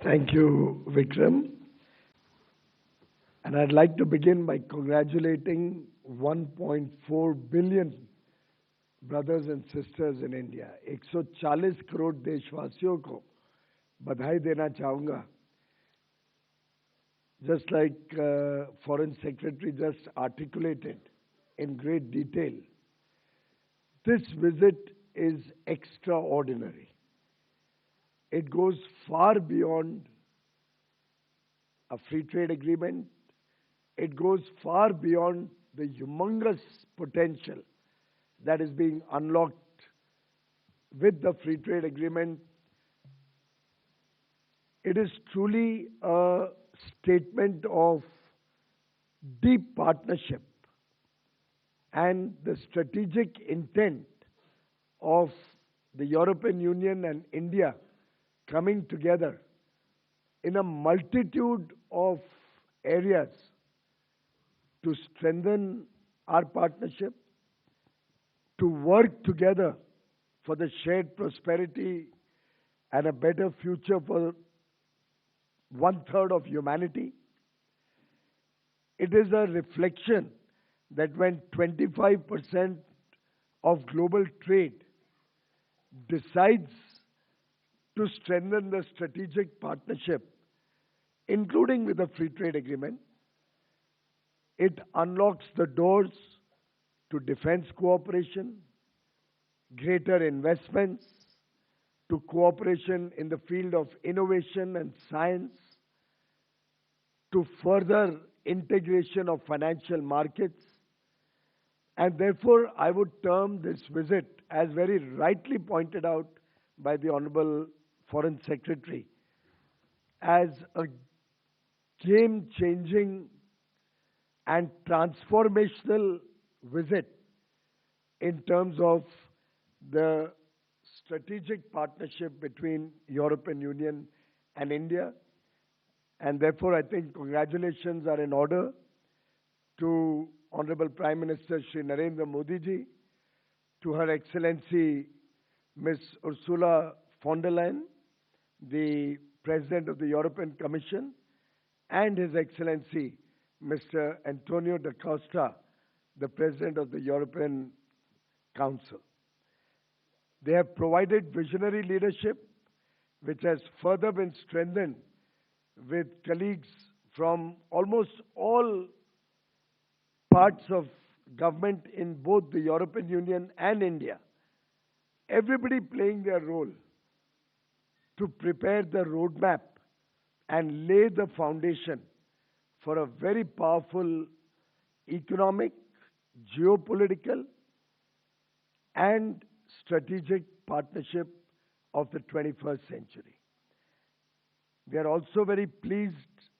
Thank you, Vikram. And I'd like to begin by congratulating 1.4 billion brothers and sisters in India. 140 crore देशवासियों को बधाई देना चाहूँगा. Just like Foreign Secretary just articulated in great detail, this visit is extraordinary. It goes far beyond a free trade agreement. It goes far beyond the humongous potential that is being unlocked with the free trade agreement. It is truly a statement of deep partnership and the strategic intent of the European Union and India coming together in a multitude of areas to strengthen our partnership, to work together for the shared prosperity and a better future for 1/3 of humanity. It is a reflection that when 25% of global trade decides to strengthen the strategic partnership, including with the free trade agreement, it unlocks the doors to defense cooperation, greater investments, to cooperation in the field of innovation and science, to further integration of financial markets. And therefore, I would term this visit, as very rightly pointed out by the Honorable Foreign Secretary, as a game-changing and transformational visit in terms of the strategic partnership between European Union and India. And therefore, I think congratulations are in order to Honorable Prime Minister Shri Narendra Modi ji, to Her Excellency Ms. Ursula von der Leyen, the President of the European Commission, and His Excellency Mr. Antonio da Costa, the President of the European Council. They have provided visionary leadership, which has further been strengthened with colleagues from almost all parts of government in both the European Union and India. Everybody playing their role to prepare the roadmap and lay the foundation for a very powerful economic, geopolitical, and strategic partnership of the 21st century. We are also very pleased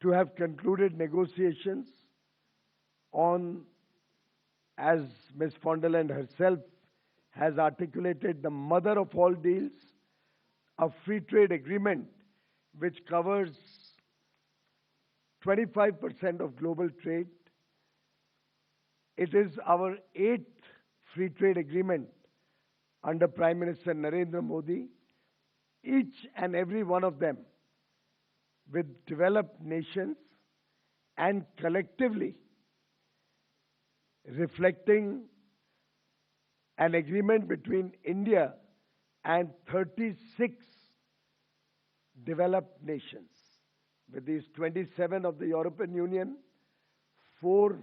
to have concluded negotiations on, as Ms. von der Leyen herself has articulated, the mother of all deals, a free trade agreement which covers 25% of global trade. It is our 8th free trade agreement under Prime Minister Narendra Modi, each and every one of them with developed nations and collectively reflecting an agreement between India and 36 developed nations. With these 27 of the European Union, 4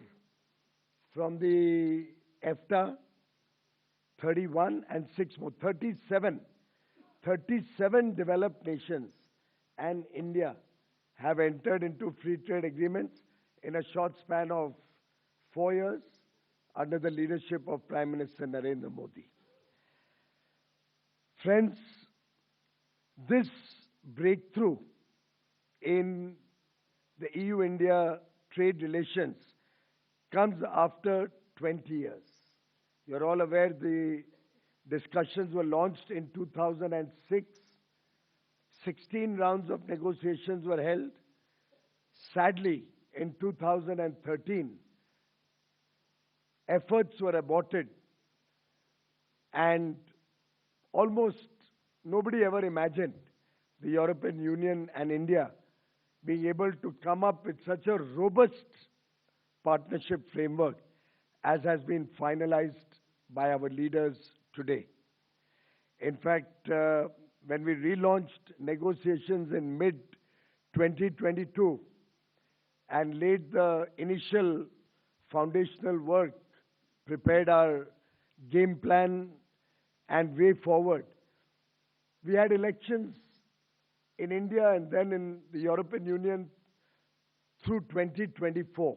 from the EFTA, 31 and 6 more, 37 developed nations and India have entered into free trade agreements in a short span of 4 years under the leadership of Prime Minister Narendra Modi. Friends, this breakthrough in the EU-India trade relations comes after 20 years. You're all aware the discussions were launched in 2006. 16 rounds of negotiations were held. Sadly, in 2013, efforts were aborted and almost nobody ever imagined the European Union and India being able to come up with such a robust partnership framework as has been finalized by our leaders today. In fact, when we relaunched negotiations in mid 2022 and laid the initial foundational work, prepared our game plan and way forward, we had elections in India and then in the European Union through 2024.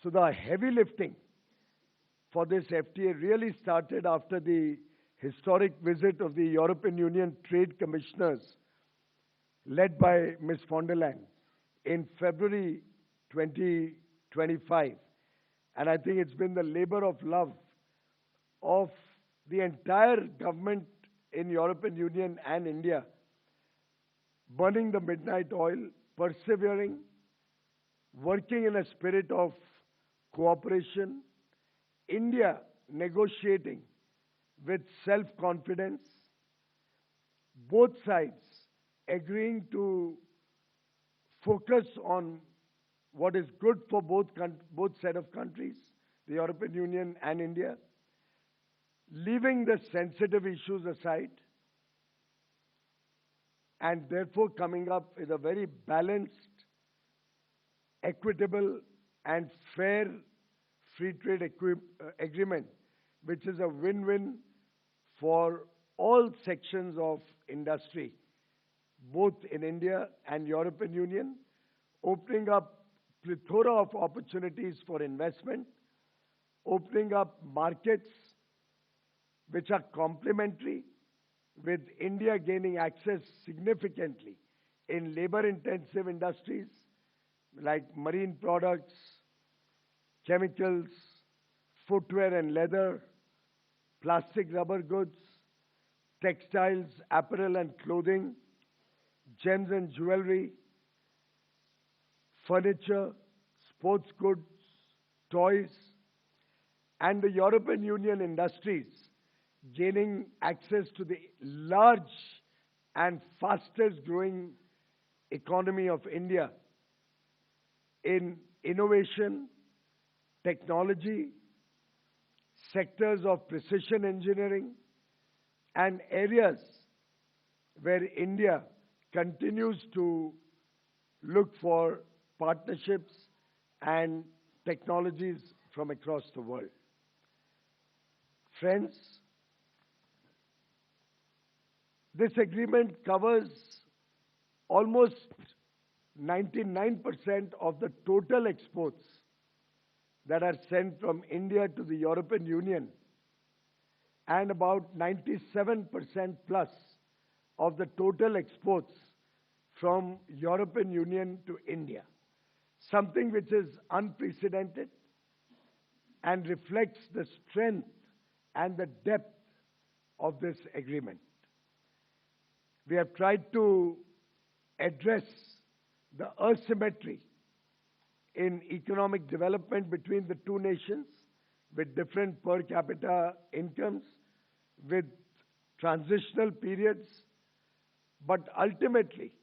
So the heavy lifting for this FTA really started after the historic visit of the European Union Trade Commissioners led by Ms. von der Leyen in February 2025. And I think it's been the labor of love of the entire government in European Union and India, burning the midnight oil, persevering, working in a spirit of cooperation, India negotiating with self-confidence, both sides agreeing to focus on what is good for both set of countries, the European Union and India, leaving the sensitive issues aside, and therefore coming up with a very balanced, equitable, and fair free trade agreement, which is a win-win for all sections of industry, both in India and European Union, opening up plethora of opportunities for investment, opening up markets which are complementary, with India gaining access significantly in labor-intensive industries like marine products, chemicals, footwear and leather, plastic rubber goods, textiles, apparel and clothing, gems and jewelry, furniture, sports goods, toys, and the European Union industries gaining access to the large and fastest growing economy of India in innovation, technology, sectors of precision engineering, and areas where India continues to look for partnerships and technologies from across the world. Friends, this agreement covers almost 99% of the total exports that are sent from India to the European Union, and about 97% plus of the total exports from European Union to India, something which is unprecedented and reflects the strength and the depth of this agreement. We have tried to address the asymmetry in economic development between the two nations with different per capita incomes, with transitional periods, but ultimately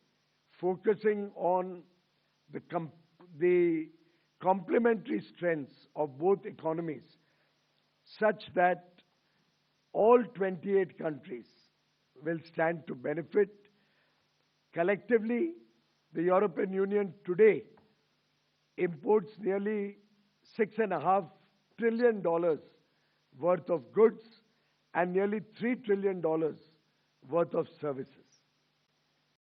focusing on the complementary strengths of both economies, such that all 28 countries will stand to benefit. Collectively, the European Union today imports nearly $6.5 trillion worth of goods and nearly $3 trillion worth of services.